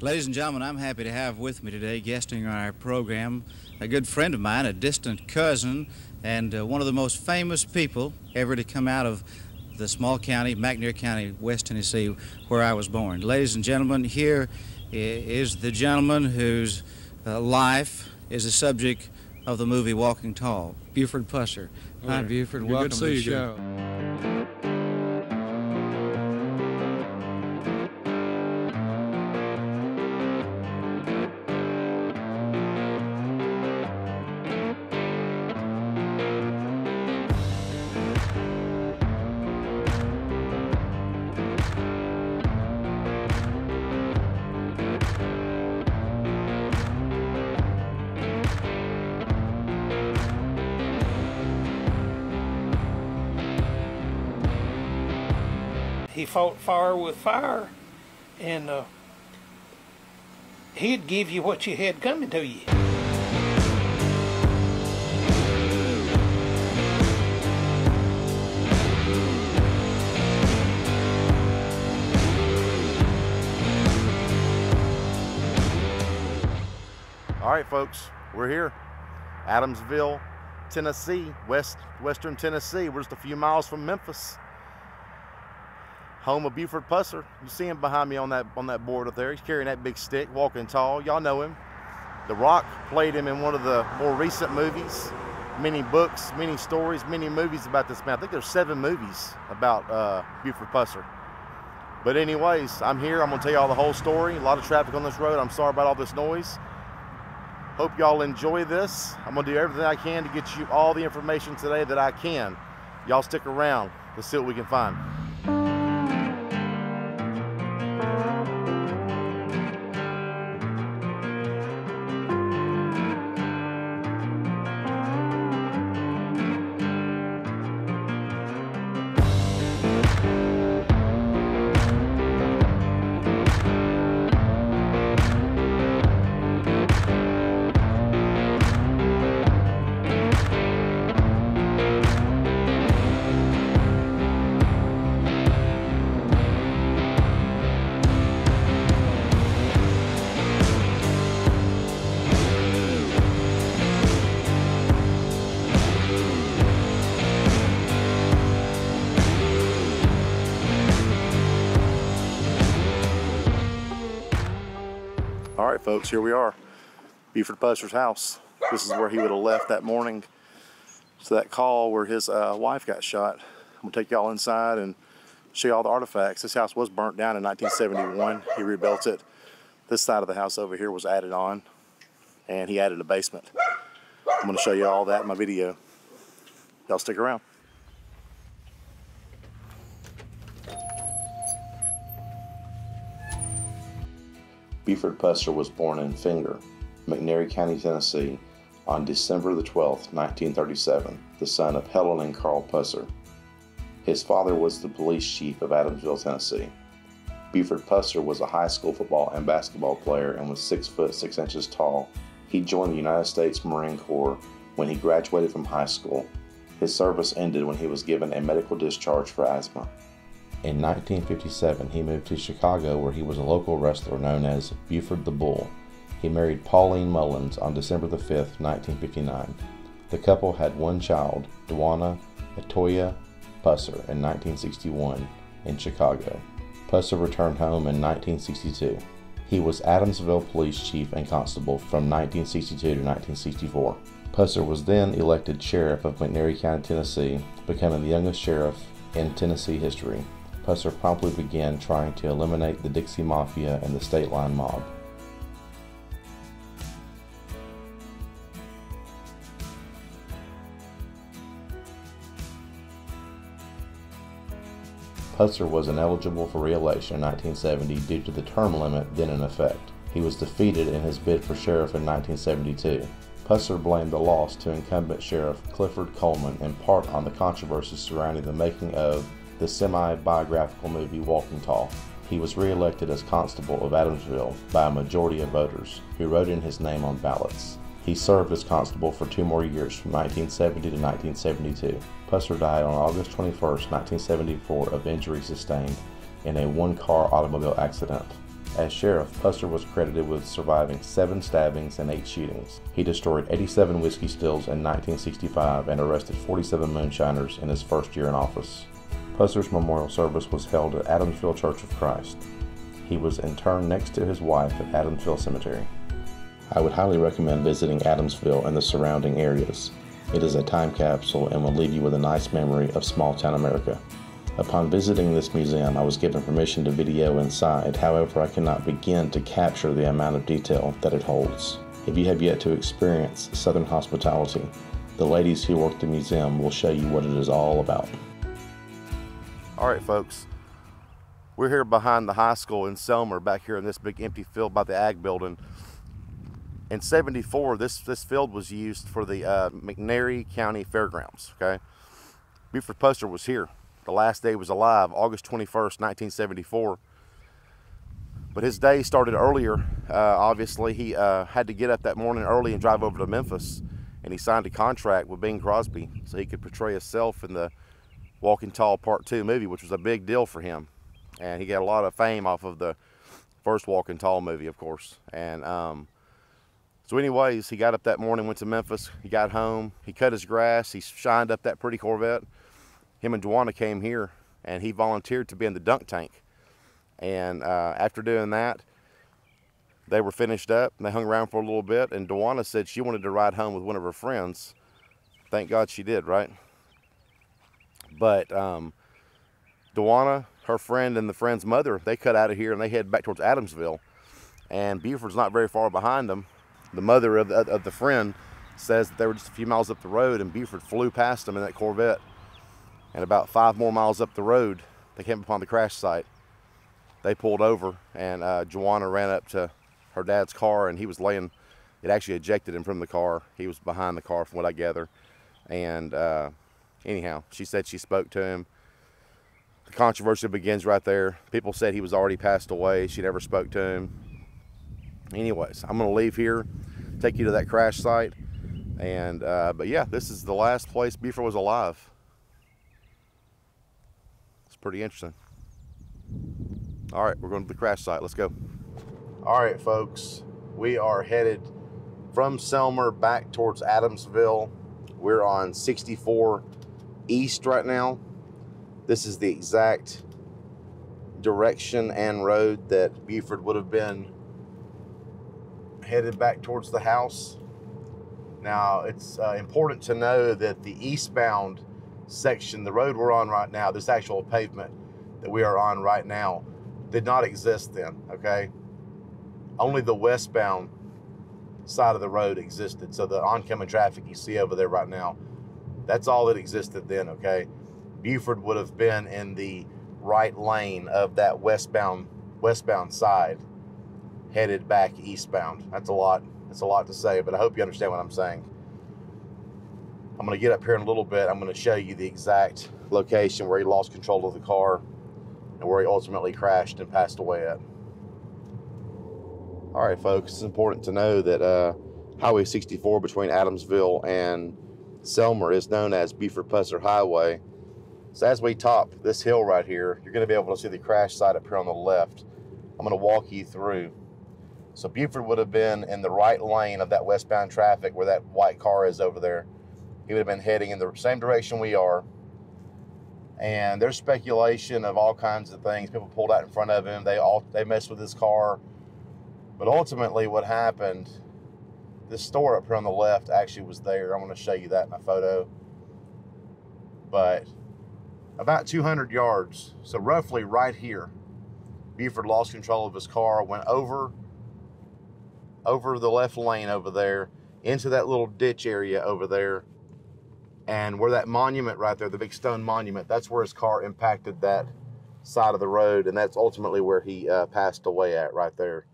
Ladies and gentlemen, I'm happy to have with me today, guesting on our program, a good friend of mine, a distant cousin, and one of the most famous people ever to come out of the small county, McNair County, West Tennessee, where I was born. Ladies and gentlemen, here is the gentleman whose life is the subject of the movie Walking Tall, Buford Pusser. Hi, Buford. Welcome to the show. He fought fire with fire, and he'd give you what you had coming to you. All right, folks, we're here, Adamsville, Tennessee, western Tennessee. We're just a few miles from Memphis. Home of Buford Pusser. You see him behind me on that board up there. He's carrying that big stick, walking tall. Y'all know him. The Rock played him in one of the more recent movies. Many books, many stories, many movies about this man. I think there's 7 movies about Buford Pusser. But anyways, I'm here. I'm gonna tell you all the whole story. A lot of traffic on this road. I'm sorry about all this noise. Hope y'all enjoy this. I'm gonna do everything I can to get you all the information today that I can. Y'all stick around. Let's see what we can find. All right, folks, here we are, Buford Pusser's house. This is where he would have left that morning. So that call where his wife got shot. I'm gonna take y'all inside and show you all the artifacts. This house was burnt down in 1971. He rebuilt it. This side of the house over here was added on, and he added a basement. I'm gonna show you all that in my video. Y'all stick around. Buford Pusser was born in Finger, McNair County, Tennessee, on December the 12th, 1937, the son of Helen and Carl Pusser. His father was the police chief of Adamsville, Tennessee. Buford Pusser was a high school football and basketball player and was 6 foot 6 inches tall. He joined the United States Marine Corps when he graduated from high school. His service ended when he was given a medical discharge for asthma. In 1957, he moved to Chicago, where he was a local wrestler known as Buford the Bull. He married Pauline Mullins on December the 5th, 1959. The couple had one child, Dwana Atoya Pusser, in 1961 in Chicago. Pusser returned home in 1962. He was Adamsville Police Chief and Constable from 1962 to 1964. Pusser was then elected Sheriff of McNair County, Tennessee, becoming the youngest sheriff in Tennessee history. Pusser promptly began trying to eliminate the Dixie Mafia and the State Line Mob. Pusser was ineligible for re-election in 1970 due to the term limit then in effect. He was defeated in his bid for sheriff in 1972. Pusser blamed the loss to incumbent Sheriff Clifford Coleman in part on the controversy surrounding the making of the semi-biographical movie Walking Tall. He was re-elected as Constable of Adamsville by a majority of voters, who wrote in his name on ballots. He served as Constable for 2 more years from 1970 to 1972. Pusser died on August 21, 1974 of injuries sustained in a one-car automobile accident. As sheriff, Pusser was credited with surviving 7 stabbings and 8 shootings. He destroyed 87 whiskey stills in 1965 and arrested 47 moonshiners in his first year in office. Pusser's memorial service was held at Adamsville Church of Christ. He was interred next to his wife at Adamsville Cemetery. I would highly recommend visiting Adamsville and the surrounding areas. It is a time capsule and will leave you with a nice memory of small-town America. Upon visiting this museum, I was given permission to video inside. However, I cannot begin to capture the amount of detail that it holds. If you have yet to experience Southern hospitality, the ladies who work the museum will show you what it is all about. All right, folks, we're here behind the high school in Selmer, back here in this big empty field by the ag building. In '74, this field was used for the McNairy County Fairgrounds, okay? Buford Pusser was here. The last day he was alive, August 21st, 1974. But his day started earlier. Obviously, he had to get up that morning early and drive over to Memphis, and he signed a contract with Bing Crosby so he could portray himself in the Walking Tall Part 2 movie, which was a big deal for him. And he got a lot of fame off of the first Walking Tall movie, of course. And so anyways, he got up that morning, went to Memphis, he got home, he cut his grass, he shined up that pretty Corvette. Him and Dwana came here, and he volunteered to be in the dunk tank. And after doing that, they were finished up, and they hung around for a little bit, and Dwana said she wanted to ride home with one of her friends. Thank God she did, right? But Dwana, her friend, and the friend's mother, they cut out of here, and they head back towards Adamsville. And Buford's not very far behind them. The mother of the friend says that they were just a few miles up the road, and Buford flew past them in that Corvette. And about 5 more miles up the road, they came upon the crash site. They pulled over, and Joanna ran up to her dad's car, and he was laying. It actually ejected him from the car. He was behind the car, from what I gather. And anyhow, she said she spoke to him. The controversy begins right there. People said he was already passed away. She never spoke to him. Anyways, I'm going to leave here, take you to that crash site. And but yeah, this is the last place Buford was alive. Pretty interesting. All right, we're going to the crash site. Let's go. All right, folks, we are headed from Selmer back towards Adamsville. We're on 64 East right now. This is the exact direction and road that Buford would have been headed back towards the house. Now, it's important to know that the eastbound section, the road we're on right now, this actual pavement that we are on right now, did not exist then, okay? Only the westbound side of the road existed. So the oncoming traffic you see over there right now, that's all that existed then, okay? Buford would have been in the right lane of that westbound side, headed back eastbound. That's a lot to say, but I hope you understand what I'm saying. I'm going to get up here in a little bit. I'm going to show you the exact location where he lost control of the car and where he ultimately crashed and passed away at. All right, folks, it's important to know that Highway 64 between Adamsville and Selmer is known as Buford Pusser Highway. So as we top this hill right here, you're going to be able to see the crash site up here on the left. I'm going to walk you through. So Buford would have been in the right lane of that westbound traffic where that white car is over there. He would have been heading in the same direction we are. And there's speculation of all kinds of things. People pulled out in front of him. They messed with his car. But ultimately what happened, this store up here on the left actually was there. I'm going to show you that in a photo. But about 200 yards, so roughly right here, Buford lost control of his car, went over the left lane over there, into that little ditch area over there. And where that monument right there, the big stone monument, that's where his car impacted that side of the road. And that's ultimately where he passed away at, right there.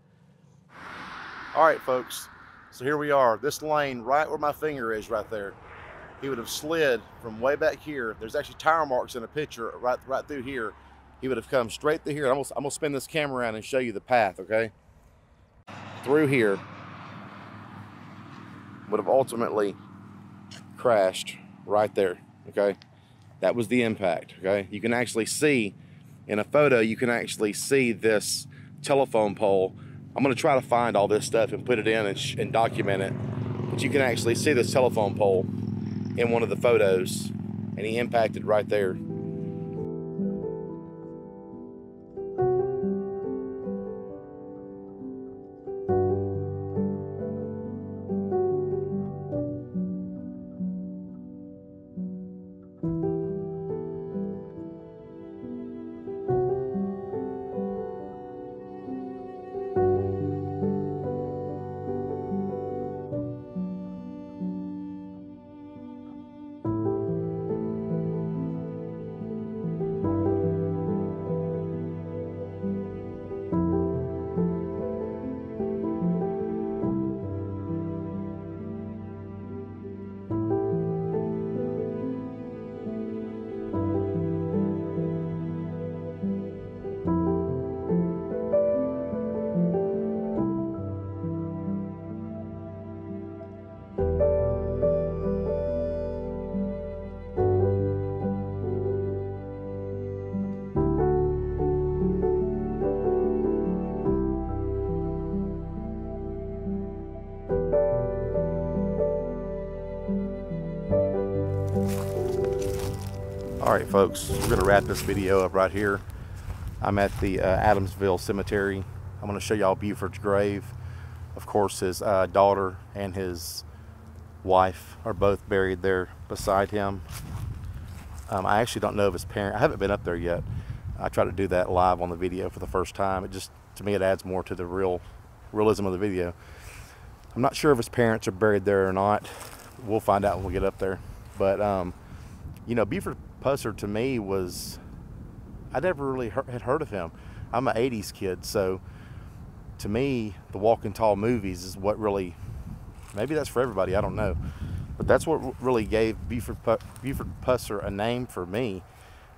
All right, folks. So here we are. This lane, right where my finger is right there, he would have slid from way back here. There's actually tire marks in a picture right through here. He would have come straight through here. I'm gonna spin this camera around and show you the path, okay? Through here, would have ultimately crashed right there, okay? That was the impact, okay? You can actually see, in a photo, you can actually see this telephone pole. I'm going to try to find all this stuff and put it in and document it. But you can actually see this telephone pole in one of the photos, and he impacted right there. Alright folks, we're going to wrap this video up right here. I'm at the Adamsville Cemetery. I'm going to show y'all Buford's grave. Of course, his daughter and his wife are both buried there beside him. I actually don't know if his parents, I haven't been up there yet. I tried to do that live on the video for the first time. It just, to me, it adds more to the realism of the video. I'm not sure if his parents are buried there or not. We'll find out when we get up there. But, you know, Buford Pusser to me was, I never really had heard of him. I'm an 80s kid, so to me, the Walking Tall movies is what really, maybe that's for everybody, I don't know. But that's what really gave Buford Pusser a name for me.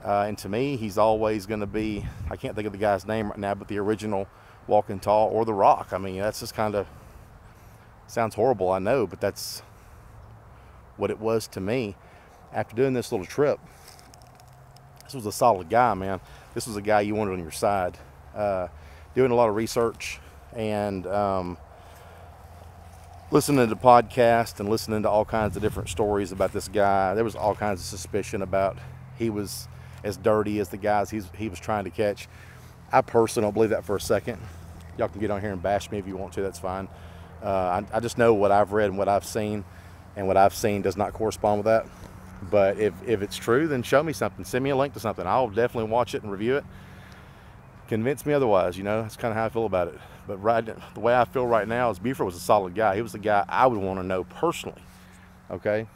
And to me, he's always going to be, I can't think of the guy's name right now, but the original Walking Tall or The Rock. I mean, that's just kind of, sounds horrible, I know, but that's what it was to me. After doing this little trip, this was a solid guy, man. This was a guy you wanted on your side. Doing a lot of research and listening to podcasts and listening to all kinds of different stories about this guy. There was all kinds of suspicion about he was as dirty as the guys he was trying to catch. I personally don't believe that for a second. Y'all can get on here and bash me if you want to, that's fine. I just know what I've read and what I've seen, and what I've seen does not correspond with that. But if it's true, then show me something. Send me a link to something. I'll definitely watch it and review it. Convince me otherwise, you know. That's kind of how I feel about it. But the way I feel right now is Buford was a solid guy. He was the guy I would want to know personally, okay?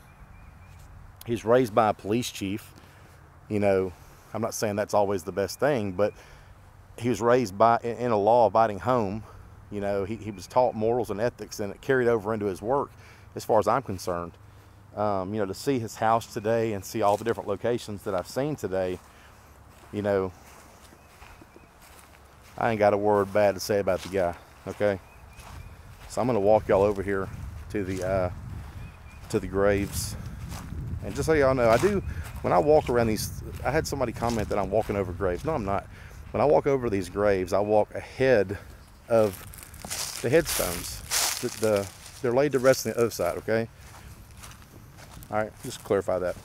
He's raised by a police chief. You know, I'm not saying that's always the best thing, but he was raised in a law-abiding home. You know, he was taught morals and ethics, and it carried over into his work as far as I'm concerned. You know, to see his house today and see all the different locations that I've seen today, you know, I ain't got a word bad to say about the guy, okay? So I'm going to walk y'all over here to the graves. And just so y'all know, when I walk around these, I had somebody comment that I'm walking over graves. No, I'm not. When I walk over these graves, I walk ahead of the headstones. They're laid to rest on the other side, okay? All right, just clarify that.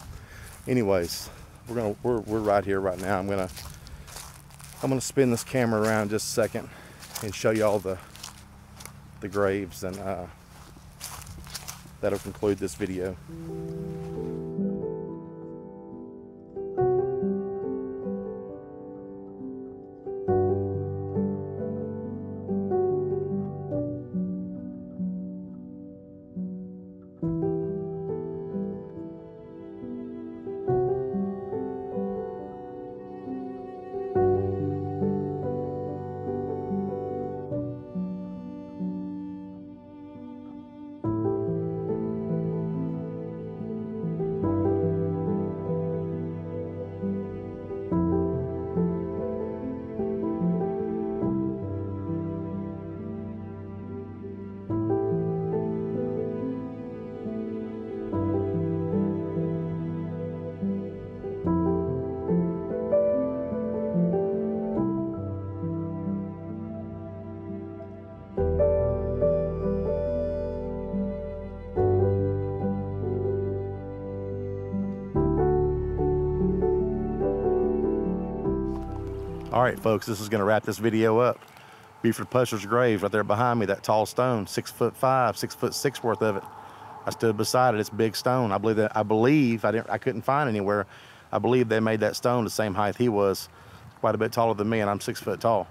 Anyways, we're right here right now. I'm gonna spin this camera around just a second and show you all the graves, and that'll conclude this video. right, folks, this is going to wrap this video up. Buford Pusser's grave right there behind me, that tall stone, 6'5", 6'6" worth of it. I stood beside it. It's a big stone. I believe I couldn't find anywhere. I believe they made that stone the same height he was, quite a bit taller than me, and I'm 6 foot tall.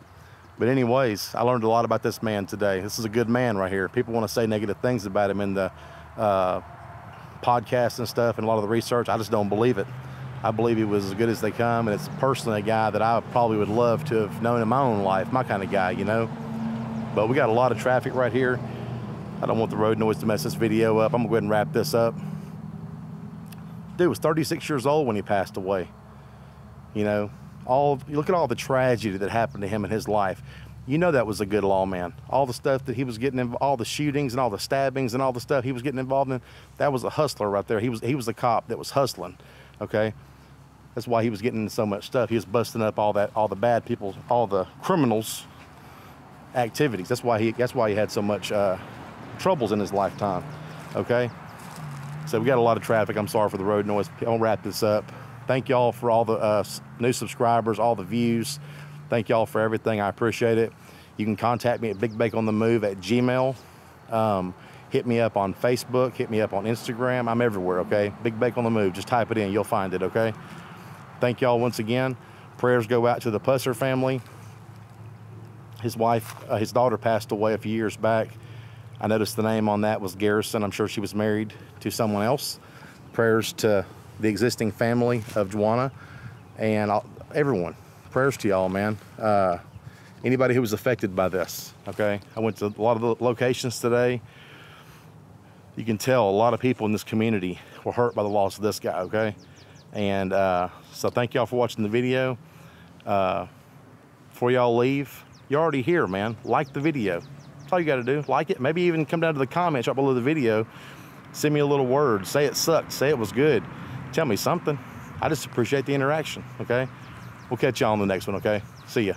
But anyways, I learned a lot about this man today. This is a good man right here. People want to say negative things about him in the podcasts and stuff and a lot of the research. I just don't believe it. I believe he was as good as they come, and it's personally a guy that I probably would love to have known in my own life, my kind of guy, you know. But we got a lot of traffic right here. I don't want the road noise to mess this video up. I'm gonna go ahead and wrap this up. Dude was 36 years old when he passed away. You know, look at all the tragedy that happened to him in his life. You know that was a good lawman. All the stuff that he was getting in, all the shootings and all the stabbings and all the stuff he was getting involved in, that was a hustler right there. He was a cop that was hustling, okay? That's why he was getting into so much stuff. He was busting up all the bad people, all the criminals' activities. That's why he had so much troubles in his lifetime, okay? So we got a lot of traffic. I'm sorry for the road noise. I'll wrap this up. Thank y'all for all the new subscribers, all the views. Thank y'all for everything. I appreciate it. You can contact me at BigBakeOnTheMove@gmail. Hit me up on Facebook. Hit me up on Instagram. I'm everywhere, okay? Big Bake on the Move. Just type it in. You'll find it, okay? Thank y'all once again. Prayers go out to the Pusser family. His wife, his daughter passed away a few years back. I noticed the name on that was Garrison. I'm sure she was married to someone else. Prayers to the existing family of Juana and everyone. Prayers to y'all, man. Anybody who was affected by this, okay? I went to a lot of the locations today. You can tell a lot of people in this community were hurt by the loss of this guy, okay? And so thank y'all for watching the video. Before y'all leave, you're already here, man. Like the video. That's all you got to do. Like it. Maybe even come down to the comments right below the video. Send me a little word. Say it sucked. Say it was good. Tell me something. I just appreciate the interaction, okay? We'll catch y'all on the next one, okay? See ya.